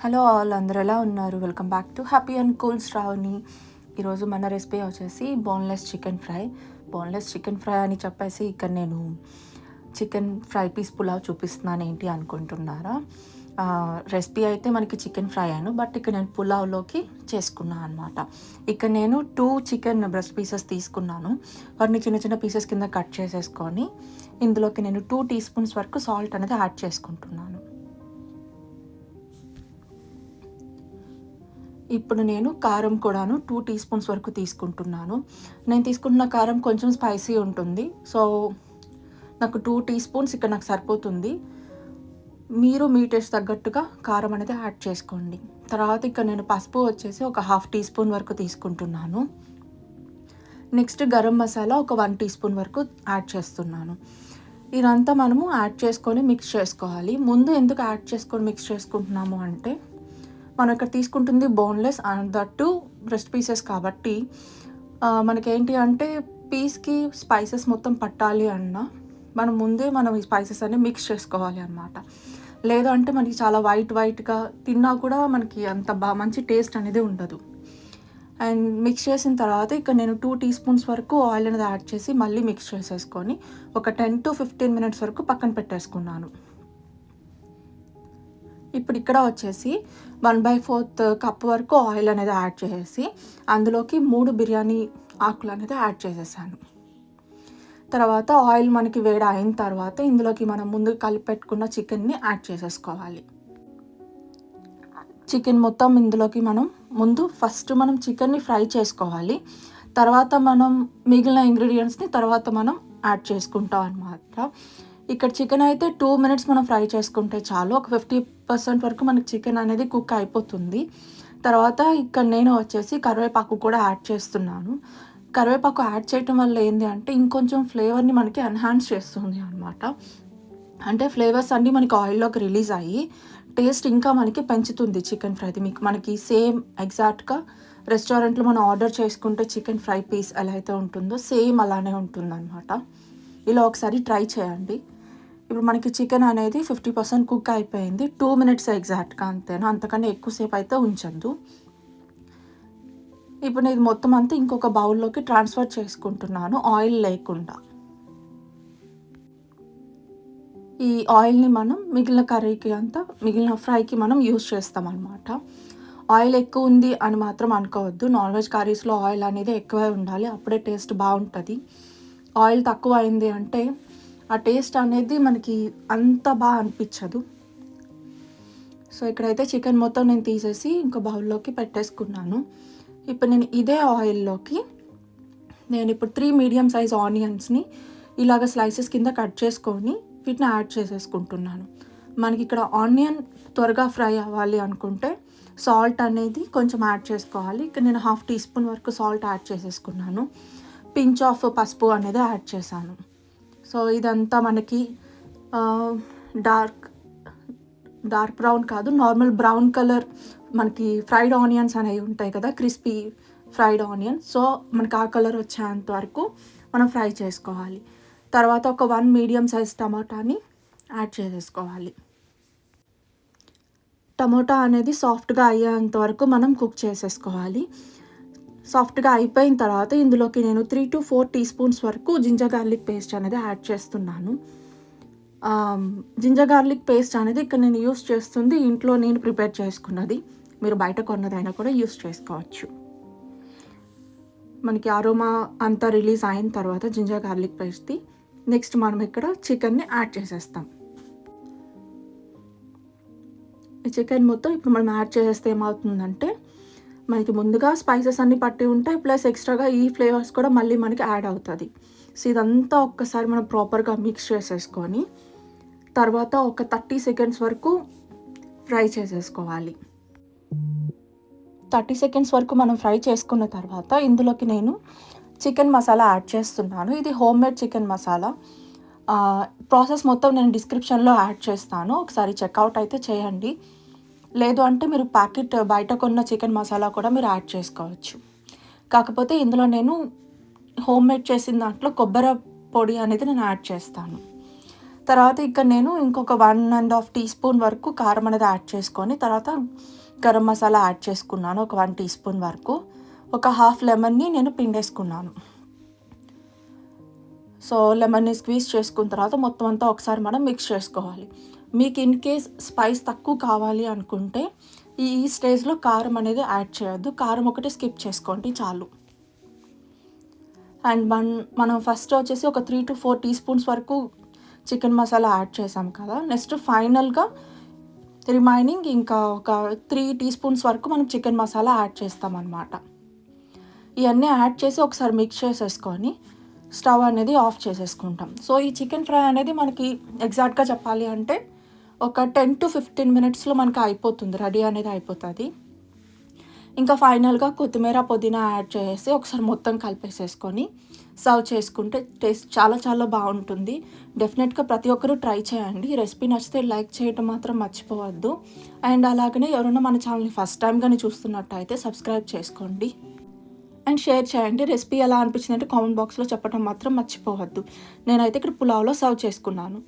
Hello all, అందరూ ఎలా ఉన్నారు? Welcome back to happy and cool Shravani. ఈరోజు మన రెసిపీ వచ్చేసి boneless chicken fry. Boneless chicken fry అని చెప్పేసి ఇక్కడ నేను చికెన్ ఫ్రై పీస్ పులావ్ చూపిస్తున్నాను ఏంటి అనుకుంటున్నారా? రెసిపీ అయితే మనకి చికెన్ ఫ్రై అను, బట్ ఇక్కడ నేను పులావ్లోకి చేసుకున్నాను అనమాట. ఇక్కడ నేను 2 చికెన్ బ్రెస్ట్ పీసెస్ తీసుకున్నాను. వాటిని చిన్న చిన్న పీసెస్ కింద కట్ చేసేసుకొని ఇందులోకి నేను 2 టీ స్పూన్స్ వరకు సాల్ట్ అనేది యాడ్ చేసుకుంటున్నాను. ఇప్పుడు నేను కారం కూడాను 2 టీ స్పూన్స్ వరకు తీసుకుంటున్నాను. నేను తీసుకుంటున్న కారం కొంచెం స్పైసీ ఉంటుంది. సో నాకు 2 టీ స్పూన్స్ ఇక్కడ నాకు సరిపోతుంది. మీరు మీ టేస్ట్ తగ్గట్టుగా కారం అనేది యాడ్ చేసుకోండి. తర్వాత ఇక్కడ నేను పసుపు వచ్చేసి ఒక 1/2 టీ స్పూన్ వరకు తీసుకుంటున్నాను. నెక్స్ట్ గరం మసాలా ఒక 1 టీ స్పూన్ వరకు యాడ్ చేస్తున్నాను. ఇదంతా మనము యాడ్ చేసుకొని మిక్స్ చేసుకోవాలి. ముందు ఎందుకు యాడ్ చేసుకొని మిక్స్ చేసుకుంటున్నాము అంటే, మనం ఇక్కడ తీసుకుంటుంది boneless and that to breast pieces కాబట్టి మనకేంటి అంటే పీస్కి స్పైసెస్ మొత్తం పట్టాలి అన్నా మనం ముందే ఈ స్పైసెస్ అన్ని మిక్స్ చేసుకోవాలి అన్నమాట. లేదు అంటే మనకి చాలా వైట్గా తిన్నా కూడా మనకి అంత మంచి టేస్ట్ అనేది ఉండదు. అండ్ మిక్స్ చేసిన తర్వాత ఇక్కడ నేను 2 టీ స్పూన్స్ వరకు ఆయిల్ అనేది యాడ్ చేసి మళ్ళీ మిక్స్ చేసేసుకొని ఒక 10 to 15 మినిట్స్ వరకు పక్కన పెట్టేసుకున్నాను. ఇప్పుడు ఇక్కడ వచ్చేసి 1/4 కప్ వరకు ఆయిల్ అనేది యాడ్ చేసేసి అందులోకి 3 బిర్యానీ ఆకులు అనేది యాడ్ చేసేసాను. తర్వాత ఆయిల్ మనకి వేడి అయిన తర్వాత ఇందులోకి మనం ముందు కలిపి పెట్టుకున్న చికెన్ని యాడ్ చేసేసుకోవాలి. చికెన్ మొత్తం ఇందులోకి ఫస్ట్ మనం చికెన్ని ఫ్రై చేసుకోవాలి. తర్వాత మనం మిగిలిన ఇంగ్రీడియంట్స్ని తర్వాత మనం యాడ్ చేసుకుంటాం అన్నమాట. ఇక్కడ చికెన్ అయితే 2 మినిట్స్ మనం ఫ్రై చేసుకుంటే చాలు. ఒక 50% వరకు మనకి చికెన్ అనేది కుక్ అయిపోతుంది. తర్వాత ఇక్కడ నేను వచ్చేసి కరివేపాకు కూడా యాడ్ చేస్తున్నాను. కరివేపాకు యాడ్ చేయటం వల్ల ఏంటి అంటే ఇంకొంచెం ఫ్లేవర్ని మనకి ఎన్హాన్స్ చేస్తుంది అనమాట. అంటే ఫ్లేవర్స్ అన్నీ మనకి ఆయిల్లోకి రిలీజ్ అయ్యి టేస్ట్ ఇంకా మనకి పెంచుతుంది చికెన్ ఫ్రైది. మనకి సేమ్ ఎగ్జాక్ట్గా రెస్టారెంట్లో మనం ఆర్డర్ చేసుకుంటే చికెన్ ఫ్రై పీస్ ఎలా అయితే ఉంటుందో సేమ్ అలానే ఉంటుందన్నమాట. ఇలా ఒకసారి ట్రై చేయండి. ఇప్పుడు మనకి చికెన్ అనేది 50% కుక్ అయిపోయింది. 2 మినిట్స్ ఎగ్జాక్ట్గా, అంతేనా, అంతకన్నా ఎక్కువసేపు అయితే ఉంచద్దు. ఇప్పుడు నేను మొత్తం అంతా ఇంకొక బౌల్లోకి ట్రాన్స్ఫర్ చేసుకుంటున్నాను ఆయిల్ లేకుండా. ఈ ఆయిల్ని మనం మిగిలిన ఫ్రైకి మనం యూస్ చేస్తాం అన్నమాట. ఆయిల్ ఎక్కువ ఉంది అని మాత్రం అనుకోవద్దు. నాన్ వెజ్ కర్రీస్లో ఆయిల్ అనేది ఎక్కువే ఉండాలి, అప్పుడే టేస్ట్ బాగుంటుంది. ఆయిల్ తక్కువ అయింది అంటే ఆ టేస్ట్ అనేది మనకి అంత బాగా అనిపించదు. సో ఇక్కడైతే చికెన్ మొత్తం నేను తీసేసి ఇంకో బౌల్లోకి పెట్టేసుకున్నాను. ఇప్పుడు నేను ఇదే ఆయిల్లోకి నేను ఇప్పుడు 3 మీడియం సైజ్ ఆనియన్స్ని ఇలాగ స్లైసెస్ కింద కట్ చేసుకొని వీటిని యాడ్ చేసేసుకుంటున్నాను. మనకి ఇక్కడ ఆనియన్ త్వరగా ఫ్రై అవ్వాలి అనుకుంటే సాల్ట్ అనేది కొంచెం యాడ్ చేసుకోవాలి. ఇక్కడ నేను 1/2 టీ స్పూన్ వరకు సాల్ట్ యాడ్ చేసేసుకున్నాను. పించ్ ఆఫ్ పసుపు అనేది యాడ్ చేశాను. సో ఇదంతా మనకి డార్క్ బ్రౌన్ కాదు, నార్మల్ బ్రౌన్ కలర్ మనకి ఫ్రైడ్ ఆనియన్స్ అనేవి ఉంటాయి కదా, క్రిస్పీ ఫ్రైడ్ ఆనియన్. సో మనకి ఆ కలర్ వచ్చేంత వరకు మనం ఫ్రై చేసుకోవాలి. తర్వాత ఒక 1 మీడియం సైజ్ టమాటాని యాడ్ చేసేసుకోవాలి. టమోటా అనేది సాఫ్ట్గా అయ్యేంత వరకు మనం కుక్ చేసేసుకోవాలి. సాఫ్ట్గా అయిపోయిన తర్వాత ఇందులోకి నేను 3 to 4 టీ స్పూన్స్ వరకు జింజర్ గార్లిక్ పేస్ట్ అనేది యాడ్ చేస్తున్నాను. జింజర్ గార్లిక్ పేస్ట్ అనేది ఇక్కడ నేను యూస్ చేస్తుంది ఇంట్లో నేను ప్రిపేర్ చేసుకున్నది. మీరు బయట కొన్నదైనా కూడా యూస్ చేసుకోవచ్చు. మనకి అరోమా అంతా రిలీజ్ అయిన తర్వాత జింజర్ గార్లిక్ పేస్ట్ది నెక్స్ట్ మనం ఇక్కడ చికెన్ని యాడ్ చేసేస్తాం. ఈ చికెన్ మొత్తం ఇప్పుడు మనం యాడ్ చేసేస్తే ఏమవుతుందంటే మనకి ముందుగా స్పైసెస్ అన్నీ పట్టి ఉంటాయి, ప్లస్ ఎక్స్ట్రాగా ఈ ఫ్లేవర్స్ కూడా మళ్ళీ మనకి యాడ్ అవుతుంది. సో ఇదంతా ఒక్కసారి మనం ప్రాపర్గా మిక్స్ చేసేసుకొని తర్వాత ఒక 30 సెకండ్స్ వరకు ఫ్రై చేసేసుకోవాలి. 30 సెకండ్స్ వరకు మనం ఫ్రై చేసుకున్న తర్వాత ఇందులోకి నేను చికెన్ మసాలా యాడ్ చేస్తున్నాను. ఇది home made chicken masala. Process మొత్తం నేను డిస్క్రిప్షన్లో యాడ్ చేస్తాను, ఒకసారి చెక్అవుట్ అయితే చేయండి. లేదు అంటే మీరు ప్యాకెట్ బయట కొన్న చికెన్ మసాలా కూడా మీరు యాడ్ చేసుకోవచ్చు. కాకపోతే ఇందులో నేను హోమ్ మేడ్ చేసిన దాంట్లో కొబ్బరి పొడి అనేది నేను యాడ్ చేస్తాను. తర్వాత ఇక్కడ నేను ఇంకొక 1½ టీ స్పూన్ వరకు కారం అనేది యాడ్ చేసుకొని, తర్వాత గరం మసాలా యాడ్ చేసుకున్నాను ఒక 1 టీ స్పూన్ వరకు. ఒక హాఫ్ లెమన్‌ని నేను పిండేసుకున్నాను. సో, లెమన్‌ని స్క్వీజ్ చేసుకున్న తర్వాత మొత్తం అంతా ఒకసారి మనం మిక్స్ చేసుకోవాలి. మీకు ఇన్ కేస్ స్పైస్ తక్కువ కావాలి అనుకుంటే ఈ స్టేజ్‌లో కారం అనేది యాడ్ చేయొద్దు. కారం ఒకటి స్కిప్ చేసుకోండి చాలు. అండ్ మనం ఫస్ట్ వచ్చేసి ఒక 3-4 టీ స్పూన్స్ వరకు చికెన్ మసాలా యాడ్ చేసాం కదా! నెక్స్ట్ ఫైనల్‌గా రిమైనింగ్ ఇంకా ఒక 3 టీ స్పూన్స్ వరకు మనం చికెన్ మసాలా యాడ్ చేస్తామన్నమాట. ఇవన్నీ యాడ్ చేసి ఒకసారి మిక్స్ చేసేసుకొని స్టవ్ అనేది ఆఫ్ చేసేసుకుంటాం. సో, ఈ చికెన్ ఫ్రై అనేది మనకి ఎగ్జాక్ట్‌గా చెప్పాలి అంటే ఒక 10-15 మినిట్స్‌లో మనకి అయిపోతుంది. రెడీ అనేది అయిపోతది. ఇంకా ఫైనల్‌గా కొత్తిమీర, పుదీనా యాడ్ చేసేసి ఒకసారి మొత్తం కలిపేసేసుకొని సర్వ్ చేసుకుంటే టేస్ట్ చాలా చాలా బావుంటుంది. డెఫినెట్‌గా ప్రతి ఒక్కరు ట్రై చేయండి. ఈ రెసిపీ నచ్చితే లైక్ చేయటం మాత్రం మర్చిపోవద్దు. అండ్ అలాగనే ఎవరైనా మన ఛానల్‌ని ఫస్ట్ టైమ్ గాని చూస్తున్నట్టయితే సబ్స్క్రైబ్ చేసుకోండి. అండ్ షేర్ చేయండి. రెసిపీ ఎలా అనిపించిందంటే కామెంట్ బాక్స్‌లో చెప్పడం మాత్రం మర్చిపోవద్దు. నేనైతే ఇక్కడ పులావ్‌లో సర్వ్ చేసుకున్నాను.